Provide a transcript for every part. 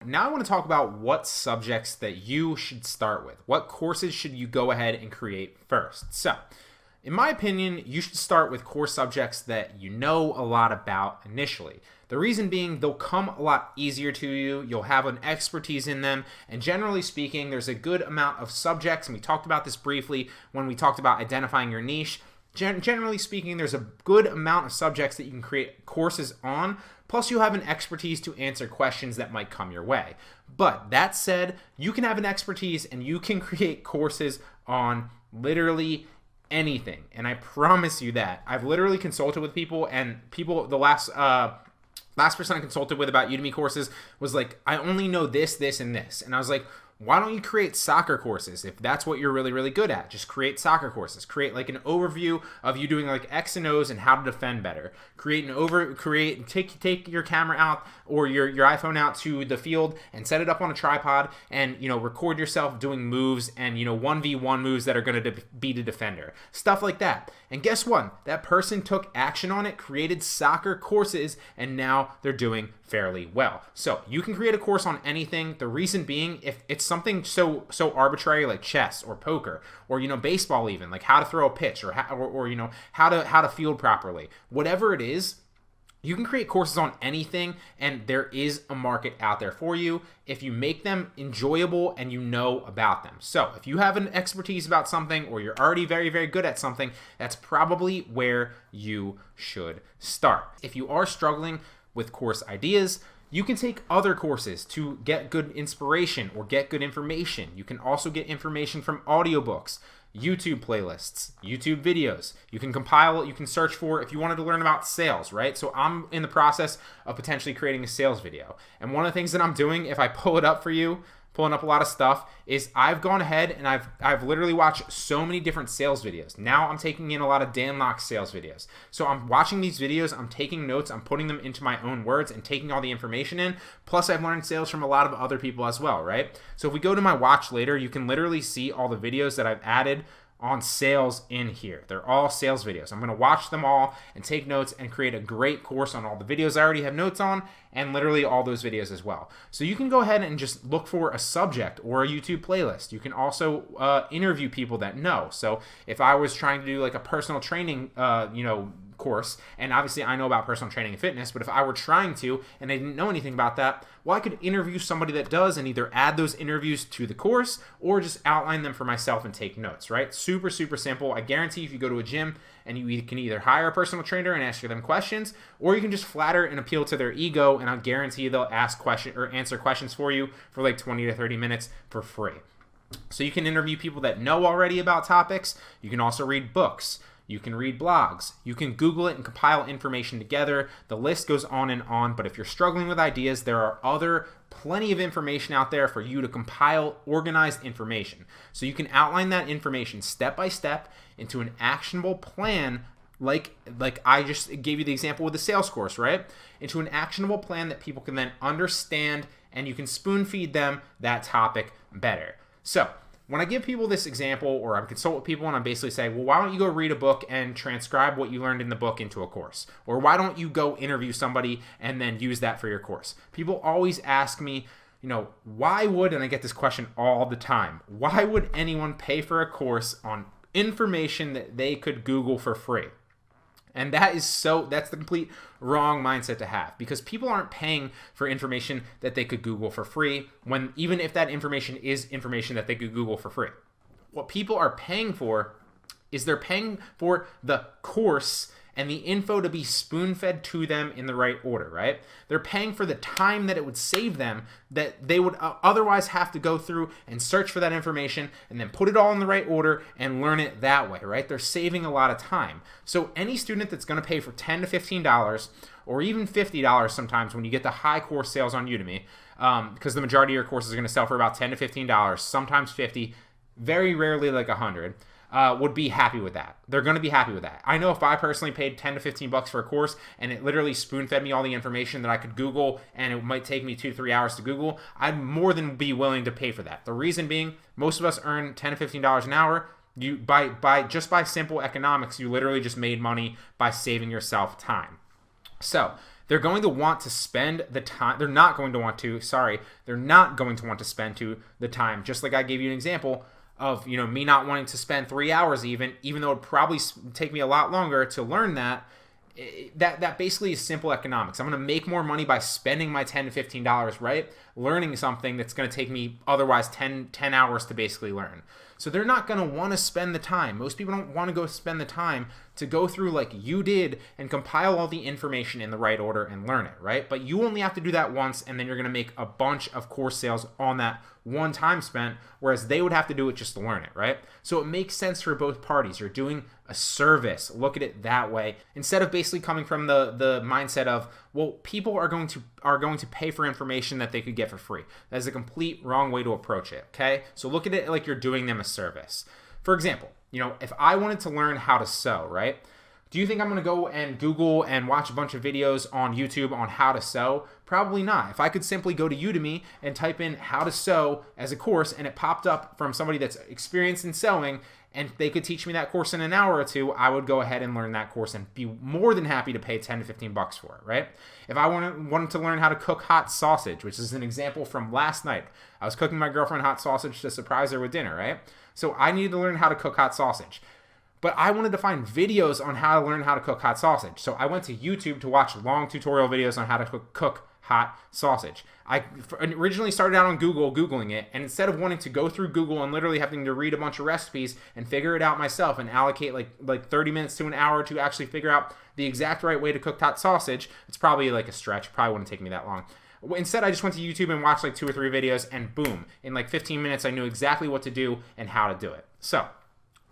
Now I want to talk about what subjects that you should start with. What courses should you go ahead and create first? So, in my opinion, you should start with core subjects that you know a lot about initially. The reason being, they'll come a lot easier to you, you'll have an expertise in them, and generally speaking, there's a good amount of subjects, and we talked about this briefly when we talked about identifying your niche. Generally speaking, there's a good amount of subjects that you can create courses on, plus you have an expertise to answer questions that might come your way. But that said, you can have an expertise and you can create courses on literally anything. And I promise you that. I've literally consulted with people, and the last person I consulted with about Udemy courses was like, I only know this, this, and this. And I was like, why don't you create soccer courses if that's what you're really, really good at? Just create soccer courses. Create like an overview of you doing like X and O's and how to defend better. Take your camera out or your iPhone out to the field and set it up on a tripod and, record yourself doing moves and, 1v1 moves that are going to beat a defender. Stuff like that. And guess what? That person took action on it, created soccer courses, and now they're doing fairly well. So you can create a course on anything. The reason being, if it's something so arbitrary like chess or poker or baseball, even like how to throw a pitch or how to field properly, whatever it is, you can create courses on anything, and there is a market out there for you if you make them enjoyable and you know about them. So if you have an expertise about something or you're already very, very good at something, that's probably where you should start. If you are struggling with course ideas, you can take other courses to get good inspiration or get good information. You can also get information from audiobooks, YouTube playlists, YouTube videos. You can search for, if you wanted to learn about sales, right? So I'm in the process of potentially creating a sales video. And one of the things that I'm doing, if I pull it up for you, pulling up a lot of stuff, is I've gone ahead and I've literally watched so many different sales videos. Now I'm taking in a lot of Dan Locke's sales videos. So I'm watching these videos, I'm taking notes, I'm putting them into my own words and taking all the information in. Plus I've learned sales from a lot of other people as well, right? So if we go to my watch later, you can literally see all the videos that I've added on sales in here. They're all sales videos. I'm going to watch them all and take notes and create a great course on all the videos I already have notes on, and literally all those videos as well. So you can go ahead and just look for a subject or a YouTube playlist. You can also interview people that know. So if I was trying to do like a personal training course, and obviously I know about personal training and fitness, but if I were trying to and I didn't know anything about that, well, I could interview somebody that does and either add those interviews to the course or just outline them for myself and take notes, right? Super, super simple. I guarantee if you go to a gym and you can either hire a personal trainer and ask them questions, or you can just flatter and appeal to their ego, and I'll guarantee they'll answer questions for you for like 20 to 30 minutes for free. So you can interview people that know already about topics. You can also read books. You can read blogs. You can Google it and compile information together. The list goes on, but if you're struggling with ideas, there are plenty of information out there for you to compile organized information. So you can outline that information step by step into an actionable plan, like I just gave you the example with the sales course, right? Into an actionable plan that people can then understand, and you can spoon feed them that topic better. So when I give people this example, or I consult with people and I'm basically saying, well, why don't you go read a book and transcribe what you learned in the book into a course? Or why don't you go interview somebody and then use that for your course? People always ask me, why would, and I get this question all the time, why would anyone pay for a course on information that they could Google for free? And that's the complete wrong mindset to have, because people aren't paying for information that they could Google for free, when even if that information is information that they could Google for free. What people are paying for is they're paying for the course and the info to be spoon-fed to them in the right order, right? They're paying for the time that it would save them, that they would otherwise have to go through and search for that information and then put it all in the right order and learn it that way, right? They're saving a lot of time. So any student that's going to pay for $10 to $15 or even $50 sometimes when you get the high course sales on Udemy, because the majority of your courses are going to sell for about $10 to $15, sometimes $50, very rarely like $100. Would be happy with that. They're going to be happy with that. I know if I personally paid $10 to $15 for a course and it literally spoon-fed me all the information that I could Google, and it might take me 2 to 3 hours to Google, I'd more than be willing to pay for that. The reason being, most of us earn $10 to $15 an hour. You by simple economics, you literally just made money by saving yourself time. So they're going to want to spend the time. They're not going to want to spend the time. Just like I gave you an example of, me not wanting to spend 3 hours even though it'd probably take me a lot longer to learn that. That basically is simple economics. I'm going to make more money by spending my $10 to $15, right? Learning something that's going to take me otherwise 10 hours to basically learn. So they're not going to want to spend the time. Most people don't want to go spend the time to go through like you did and compile all the information in the right order and learn it, right? But you only have to do that once, and then you're going to make a bunch of course sales on that one time spent, whereas they would have to do it just to learn it, right? So it makes sense for both parties. You're doing a service. Look at it that way, instead of basically coming from the mindset of, well, people are going to pay for information that they could get for free. That is a complete wrong way to approach it, okay? So look at it like you're doing them a service. For example, if I wanted to learn how to sew, right? Do you think I'm going to go and Google and watch a bunch of videos on YouTube on how to sew? Probably not. If I could simply go to Udemy and type in how to sew as a course, and it popped up from somebody that's experienced in sewing, and they could teach me that course in an hour or two, I would go ahead and learn that course and be more than happy to pay 10 to 15 bucks for it, right? If I wanted to learn how to cook hot sausage, which is an example from last night. I was cooking my girlfriend hot sausage to surprise her with dinner, right? So I needed to learn how to cook hot sausage. But I wanted to find videos on how to learn how to cook hot sausage. So I went to YouTube to watch long tutorial videos on how to cook hot sausage. I originally started out on Google, Googling it, and instead of wanting to go through Google and literally having to read a bunch of recipes and figure it out myself and allocate like 30 minutes to an hour to actually figure out the exact right way to cook hot sausage, it's probably like a stretch. Probably wouldn't take me that long. Instead, I just went to YouTube and watched like 2 or 3 videos, and boom, in like 15 minutes, I knew exactly what to do and how to do it. So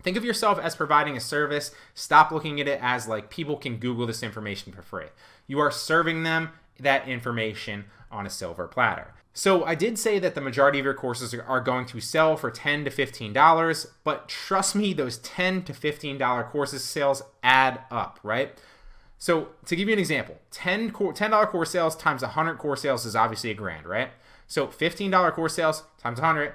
think of yourself as providing a service. Stop looking at it as like people can Google this information for free. You are serving them that information on a silver platter. So I did say that the majority of your courses are going to sell for $10 to $15, but trust me, those $10 to $15 courses sales add up, right? So to give you an example, $10 course sales times 100 course sales is obviously $1,000, right? So $15 course sales times 100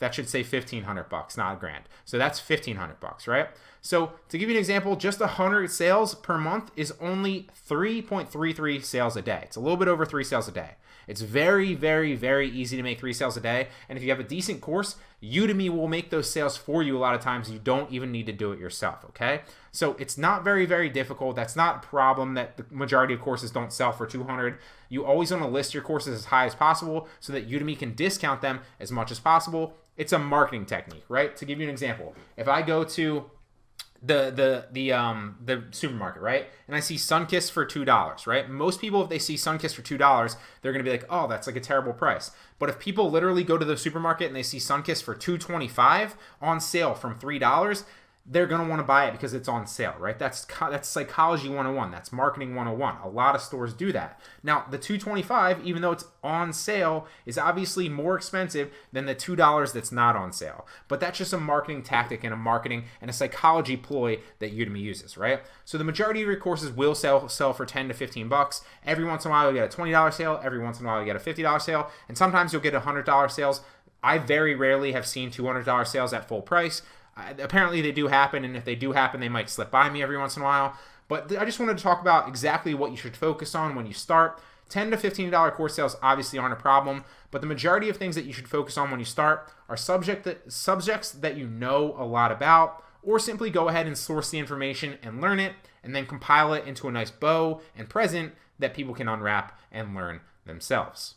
that should say $1,500, not $1,000. So that's $1,500, right? So to give you an example, just 100 sales per month is only 3.33 sales a day. It's a little bit over 3 sales a day. It's very, very, very easy to make 3 sales a day. And if you have a decent course, Udemy will make those sales for you a lot of times. You don't even need to do it yourself, okay? So it's not very, very difficult. That's not a problem that the majority of courses don't sell for 200. You always want to list your courses as high as possible so that Udemy can discount them as much as possible. It's a marketing technique, right? To give you an example, if I go to the supermarket, right, and I see Sunkist for $2, right? Most people, if they see Sunkist for $2, they're gonna be like, oh, that's like a terrible price. But if people literally go to the supermarket and they see Sunkist for $2.25 on sale from $3, they're going to want to buy it because it's on sale, right? That's psychology 101. That's marketing 101. A lot of stores do that. Now, the $2.25, even though it's on sale, is obviously more expensive than the $2 that's not on sale. But that's just a marketing tactic and a psychology ploy that Udemy uses, right? So the majority of your courses will sell for 10 to 15 bucks. Every once in a while, you'll get a $20 sale. Every once in a while, you get a $50 sale. And sometimes you'll get $100 sales. I very rarely have seen $200 sales at full price. Apparently they do happen, and if they do happen, they might slip by me every once in a while. But I just wanted to talk about exactly what you should focus on when you start. $10 to $15 course sales obviously aren't a problem, but the majority of things that you should focus on when you start are subjects that you know a lot about, or simply go ahead and source the information and learn it, and then compile it into a nice bow and present that people can unwrap and learn themselves.